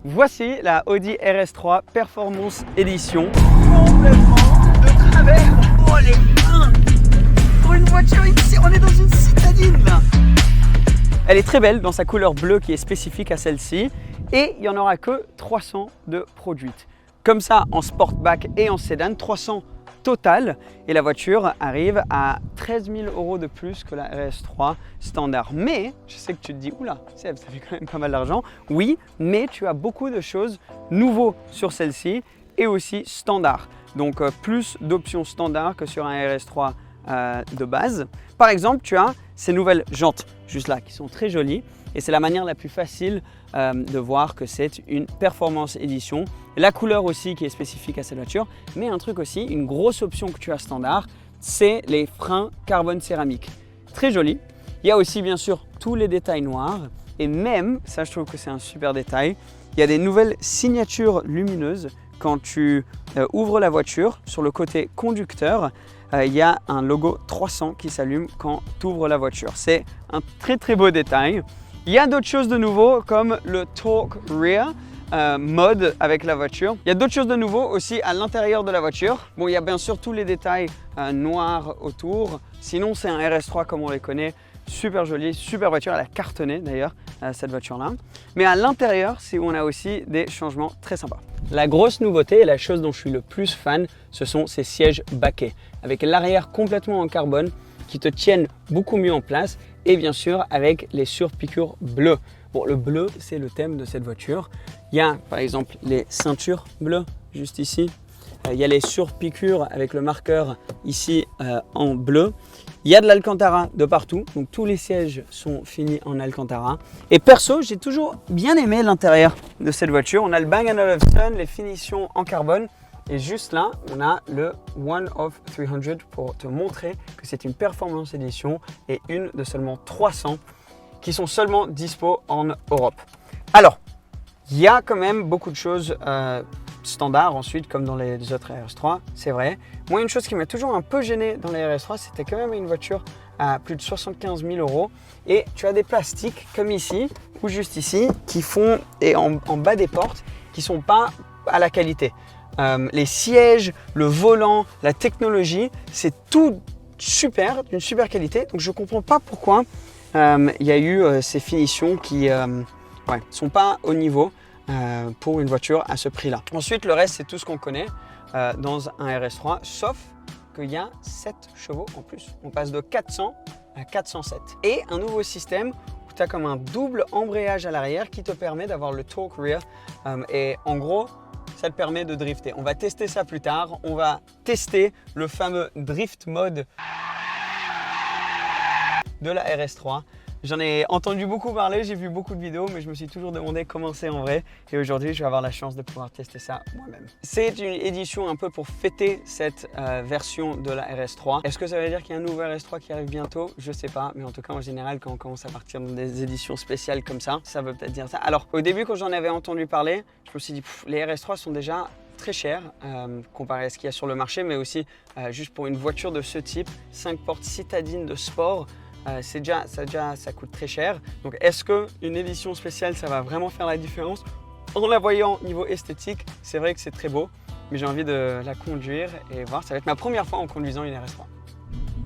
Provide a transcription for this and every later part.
Voici la Audi RS3 Performance Edition. Complètement de travers. Oh les mains. Pour une voiture ici, on est dans une citadine là. Elle est très belle dans sa couleur bleue qui est spécifique à celle-ci. Et il n'y en aura que 300 de produites. Comme ça, en Sportback et en Sédan, 300 total. Et la voiture arrive à 13 000 € de plus que la RS3 standard. Mais, je sais que tu te dis, oula, Seb, ça fait quand même pas mal d'argent. Oui, mais tu as beaucoup de choses nouveaux sur celle-ci et aussi standard. Donc, plus d'options standard que sur un RS3 de base. Par exemple, tu as ces nouvelles jantes, juste là, qui sont très jolies. Et c'est la manière la plus facile de voir que c'est une Performance Edition. La couleur aussi qui est spécifique à cette voiture, mais un truc aussi, une grosse option que tu as standard, c'est les freins carbone céramique. Très joli. Il y a aussi bien sûr tous les détails noirs et même, ça je trouve que c'est un super détail, il y a des nouvelles signatures lumineuses quand tu ouvres la voiture. Sur le côté conducteur, il y a un logo 300 qui s'allume quand tu ouvres la voiture. C'est un très très beau détail. Il y a d'autres choses de nouveau comme le Torque Rear mode avec la voiture. Il y a d'autres choses de nouveau aussi à l'intérieur de la voiture. Bon, il y a bien sûr tous les détails noirs autour. Sinon, c'est un RS3 comme on les connaît. Super joli, super voiture. Elle a cartonné d'ailleurs cette voiture-là. Mais à l'intérieur, c'est où on a aussi des changements très sympas. La grosse nouveauté et la chose dont je suis le plus fan, ce sont ces sièges baquets avec l'arrière complètement en carbone qui te tiennent beaucoup mieux en place et bien sûr avec les surpiqûres bleues. Bon, le bleu, c'est le thème de cette voiture. Il y a par exemple les ceintures bleues juste ici. Il y a les surpiqûres avec le marqueur ici en bleu. Il y a de l'Alcantara de partout, donc tous les sièges sont finis en Alcantara. Et perso, j'ai toujours bien aimé l'intérieur de cette voiture. On a le Bang & Olufsen, les finitions en carbone. Et juste là, on a le One of 300 pour te montrer que c'est une Performance Edition et une de seulement 300 qui sont seulement dispo en Europe. Alors, il y a quand même beaucoup de choses standards ensuite, comme dans les autres RS3, c'est vrai. Moi, une chose qui m'a toujours un peu gêné dans les RS3, c'était quand même une voiture à plus de 75 000 €. Et tu as des plastiques comme ici ou juste ici qui font, et en bas des portes, qui ne sont pas à la qualité. Les sièges, le volant, la technologie, c'est tout super, d'une super qualité. Donc je ne comprends pas pourquoi il y a eu ces finitions qui ne sont pas au niveau pour une voiture à ce prix-là. Ensuite, le reste, c'est tout ce qu'on connaît dans un RS3, sauf qu'il y a 7 chevaux en plus. On passe de 400 à 407. Et un nouveau système où tu as comme un double embrayage à l'arrière qui te permet d'avoir le Torque Rear. Et en gros, ça te permet de drifter. On va tester ça plus tard. On va tester le fameux Drift Mode de la RS3. J'en ai entendu beaucoup parler, j'ai vu beaucoup de vidéos, mais je me suis toujours demandé comment c'est en vrai. Et aujourd'hui, je vais avoir la chance de pouvoir tester ça moi-même. C'est une édition un peu pour fêter cette version de la RS3. Est-ce que ça veut dire qu'il y a un nouveau RS3 qui arrive bientôt? Je sais pas, mais en tout cas, en général, quand on commence à partir dans des éditions spéciales comme ça veut peut-être dire ça. Alors, au début, quand j'en avais entendu parler, je me suis dit, les RS3 sont déjà très cher comparé à ce qu'il y a sur le marché, mais aussi juste pour une voiture de ce type, 5 portes citadine de sport, ça coûte très cher. Donc est-ce qu'une édition spéciale, ça va vraiment faire la différence? En la voyant niveau esthétique, c'est vrai que c'est très beau, mais j'ai envie de la conduire et voir. Ça va être ma première fois en conduisant une RS3.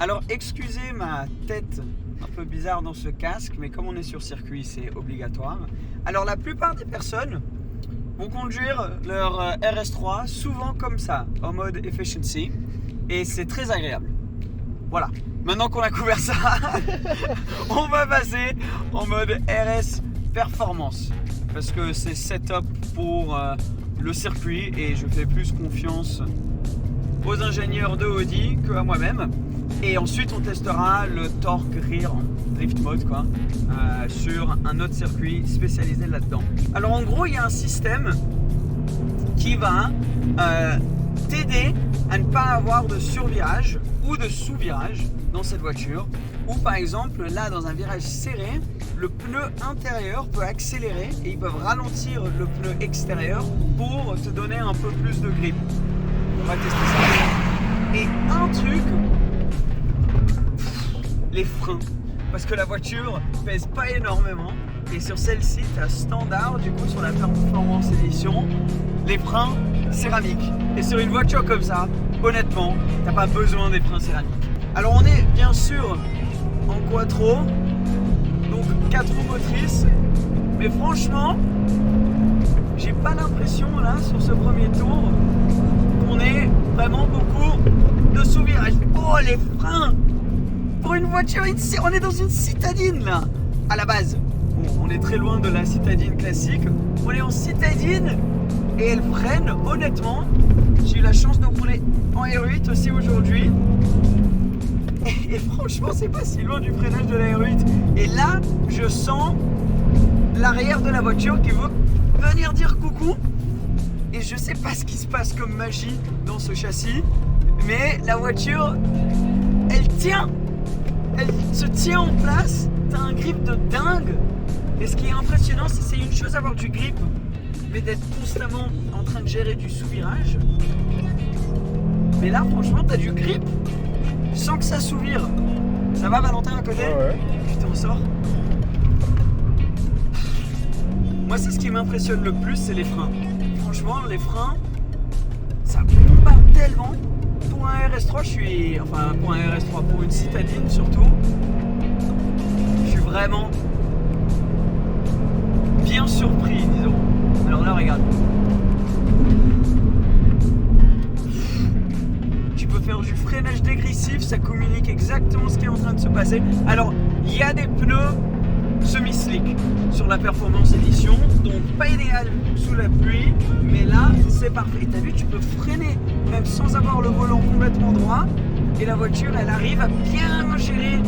Alors excusez ma tête un peu bizarre dans ce casque, mais comme on est sur circuit, c'est obligatoire. Alors la plupart des personnes vont conduire leur RS3 souvent comme ça, en mode efficiency, et c'est très agréable. Voilà, maintenant qu'on a couvert ça, on va passer en mode RS Performance, parce que c'est setup pour le circuit et je fais plus confiance aux ingénieurs de Audi qu'à moi-même. Et ensuite on testera le Torque Rear en Drift Mode sur un autre circuit spécialisé là-dedans. Alors en gros, il y a un système qui va t'aider à ne pas avoir de survirage ou de sous-virage dans cette voiture, ou par exemple là dans un virage serré, le pneu intérieur peut accélérer et ils peuvent ralentir le pneu extérieur pour te donner un peu plus de grip. On va tester ça. Et un truc, les freins, parce que la voiture pèse pas énormément Et sur celle-ci, tu as standard, du coup, sur la Performance Edition, les freins céramiques. Et sur une voiture comme ça, honnêtement, t'as pas besoin des freins céramiques. Alors on est bien sûr en quattro, donc 4 roues motrices, mais franchement, j'ai pas l'impression là, sur ce premier tour, qu'on ait vraiment beaucoup de sous-virages. Oh les freins! Pour une voiture, on est dans une citadine là, à la base. Bon, on est très loin de la citadine classique. On est en citadine et elle freine, honnêtement. J'ai eu la chance de rouler en R8 aussi aujourd'hui. Et franchement, c'est pas si loin du freinage de la R8. Et là, je sens l'arrière de la voiture qui veut venir dire coucou. Et je sais pas ce qui se passe comme magie dans ce châssis, mais la voiture, elle tient. Elle se tient en place. T'as un grip de dingue. Et ce qui est impressionnant, c'est une chose d'avoir du grip, mais d'être constamment en train de gérer du sous-virage. Mais là, franchement, t'as du grip sans que ça sous-vire. Ça va, Valentin, à côté? Ouais. Tu t'en sors? Moi, c'est ce qui m'impressionne le plus, c'est les freins. Franchement, les freins, ça bombarde tellement. Pour un RS3, pour un RS3, pour une citadine surtout, je suis vraiment bien surpris, disons. Alors là, regarde. Tu peux faire du freinage dégressif, ça communique exactement ce qui est en train de se passer. Alors, il y a des pneus semi-slick sur la Performance Edition, donc pas idéal sous la pluie, mais là, c'est parfait. Et t'as vu, tu peux freiner même sans avoir le volant complètement droit, et la voiture, elle arrive à bien gérer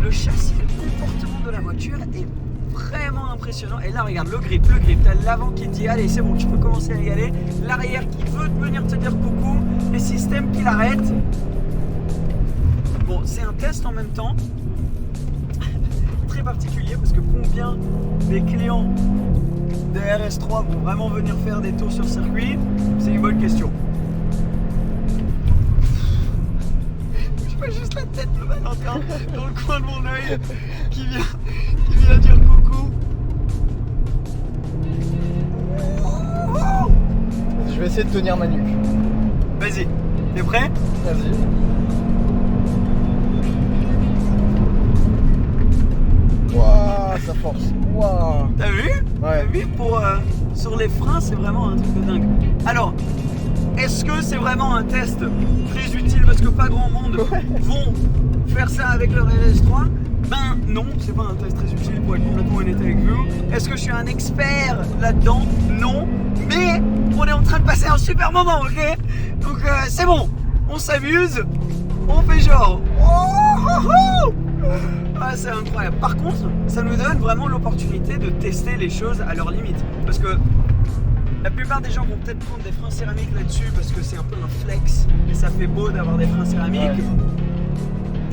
le châssis, le comportement de la voiture est vraiment impressionnant. Et là, regarde, le grip, t'as l'avant qui te dit allez, c'est bon, tu peux commencer à y aller, l'arrière qui veut venir te dire coucou, les systèmes qui l'arrêtent. Bon, c'est un test en même temps très particulier, parce que combien des clients de RS3 vont vraiment venir faire des tours sur circuit, c'est une bonne question. Je vois juste la tête de Valentin dans le coin de mon œil qui vient dire coucou. Je vais essayer de tenir ma nuque. Vas-y, t'es prêt? Vas-y. Waouh, ça force. Waouh. T'as vu? Ouais. T'as vu sur les freins, c'est vraiment un truc de dingue. Alors, est-ce que c'est vraiment un test très utile parce que pas grand monde vont faire ça avec leur RS3? Ben non, c'est pas un test très utile pour être complètement honnête avec vous. Est-ce que je suis un expert là-dedans? Non, mais on est en train de passer un super moment, ok? Donc c'est bon, on s'amuse, on fait genre. Ah, c'est incroyable. Par contre, ça nous donne vraiment l'opportunité de tester les choses à leur limite. Parce que la plupart des gens vont peut-être prendre des freins céramiques là-dessus parce que c'est un peu un flex et ça fait beau d'avoir des freins céramiques. Ouais.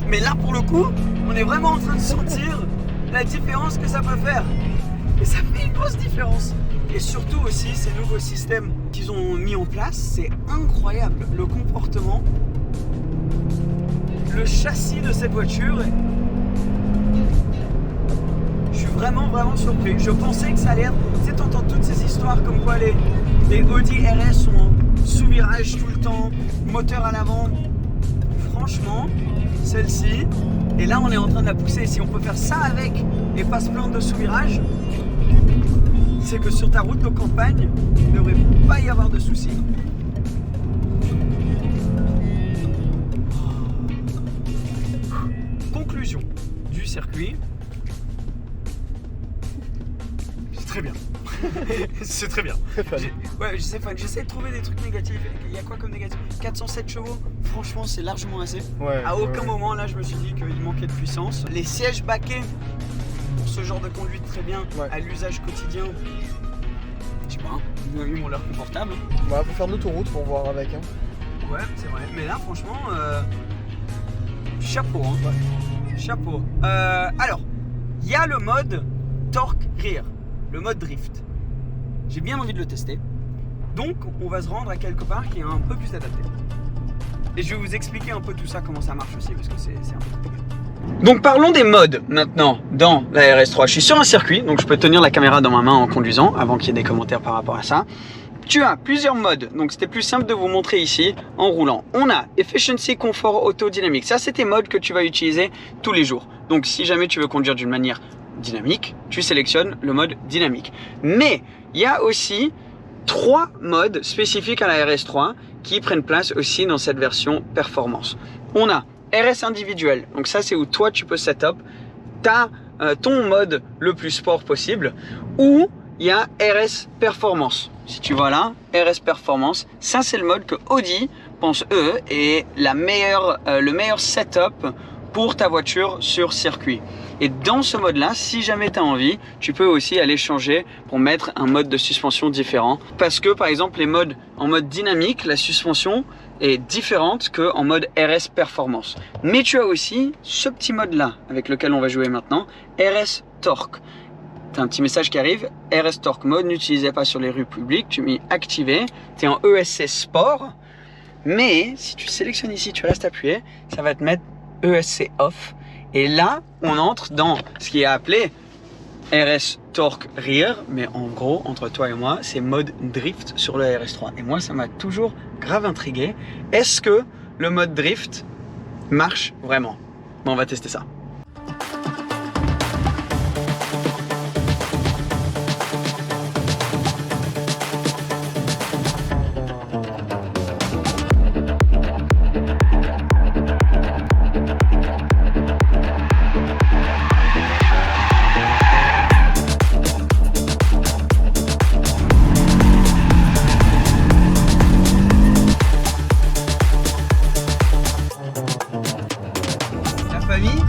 Mais là, pour le coup, on est vraiment en train de sentir la différence que ça peut faire. Et ça fait une grosse différence. Et surtout aussi, ces nouveaux systèmes qu'ils ont mis en place, c'est incroyable. Le comportement, le châssis de cette voiture. Je suis vraiment surpris. Je pensais que ça allait être... Tu sais, t'entends toutes ces histoires comme quoi les Audi RS sont en sous-virage tout le temps, moteur à l'avant. Franchement, celle-ci, et là on est en train de la pousser. Si on peut faire ça avec et pas se plaindre de sous-virage, c'est que sur ta route de campagne, il ne devrait pas y avoir de soucis. Conclusion du circuit. Très bien. C'est très bien. J'essaie de trouver des trucs négatifs. Il y a quoi comme négatif? 407 chevaux, franchement, c'est largement assez. Ouais, à aucun moment, là, je me suis dit qu'il manquait de puissance. Les sièges baquets, pour ce genre de conduite très bien, à l'usage quotidien, je sais pas, ils m'ont l'air confortables. Ouais, faut faire de l'autoroute pour voir avec. Hein. Ouais, c'est vrai. Mais là, franchement, chapeau. Hein. Ouais. Chapeau. Alors, il y a le mode torque rear. Le mode drift. J'ai bien envie de le tester. Donc, on va se rendre à quelque part qui est un peu plus adapté. Et je vais vous expliquer un peu tout ça, comment ça marche aussi, parce que c'est un peu compliqué. Donc parlons des modes maintenant dans la RS3. Je suis sur un circuit, donc je peux tenir la caméra dans ma main en conduisant, avant qu'il y ait des commentaires par rapport à ça. Tu as plusieurs modes, donc c'était plus simple de vous montrer ici en roulant. On a Efficiency, Confort, Auto, Dynamique. Ça, c'est tes modes que tu vas utiliser tous les jours. Donc si jamais tu veux conduire d'une manière dynamique, tu sélectionnes le mode dynamique. Mais il y a aussi 3 modes spécifiques à la RS3 qui prennent place aussi dans cette version performance. On a RS individuel, donc ça c'est où toi tu peux setup ton mode le plus sport possible, ou il y a RS performance. Si tu vois là, RS performance, ça c'est le mode que Audi pense eux est le meilleur setup pour ta voiture sur circuit. Et dans ce mode là, si jamais tu as envie, tu peux aussi aller changer pour mettre un mode de suspension différent, parce que par exemple les modes en mode dynamique, la suspension est différente qu'en mode RS performance. Mais tu as aussi ce petit mode là avec lequel on va jouer maintenant, RS torque. Tu as un petit message qui arrive, RS torque mode, n'utilisez pas sur les rues publiques, tu mets activé, tu es en ESC sport, mais si tu sélectionnes ici, tu restes appuyé, ça va te mettre ESC off. Et là, on entre dans ce qui est appelé RS Torque Rear, mais en gros, entre toi et moi, c'est mode drift sur le RS3. Et moi, ça m'a toujours grave intrigué. Est-ce que le mode drift marche vraiment? Bon, on va tester ça.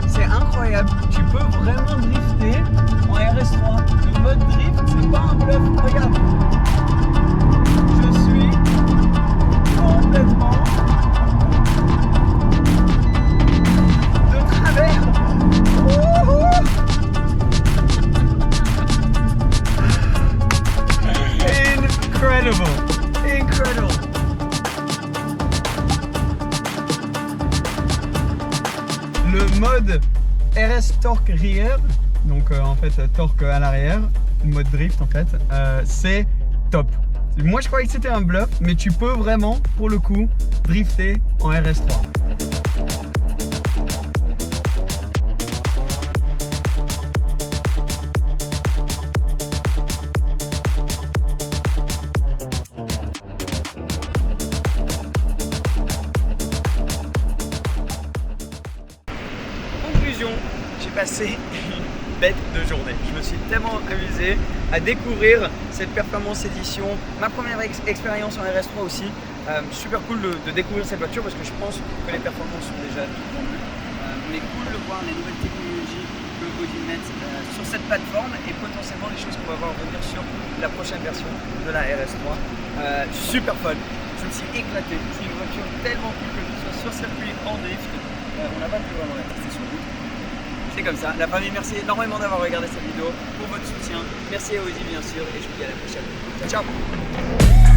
C'est incroyable, tu peux vraiment drifter en RS3. Le mode drift, c'est pas un bluff, regarde. Je suis complètement de travers. Incredible, incredible. Le mode RS Torque Rear, donc en fait torque à l'arrière, le mode drift en fait, c'est top. Moi je croyais que c'était un bluff, mais tu peux vraiment pour le coup drifter en RS3. J'ai passé une bête de journée. Je me suis tellement amusé à découvrir cette performance édition. Ma première expérience en RS3 aussi. Super cool de découvrir cette voiture parce que je pense que les performances sont déjà toutes vendues. Mais cool de voir les nouvelles technologies que Audi met sur cette plateforme et potentiellement les choses qu'on va voir venir sur la prochaine version de la RS3. Super fun. Je me suis éclaté. C'est une voiture tellement cool que ce soit sur circuit, en drift. On n'a pas pu vraiment la tester sur route. C'est comme ça. La famille, merci énormément d'avoir regardé cette vidéo, pour votre soutien. Merci à Audi bien sûr et je vous dis à la prochaine. Ciao, ciao.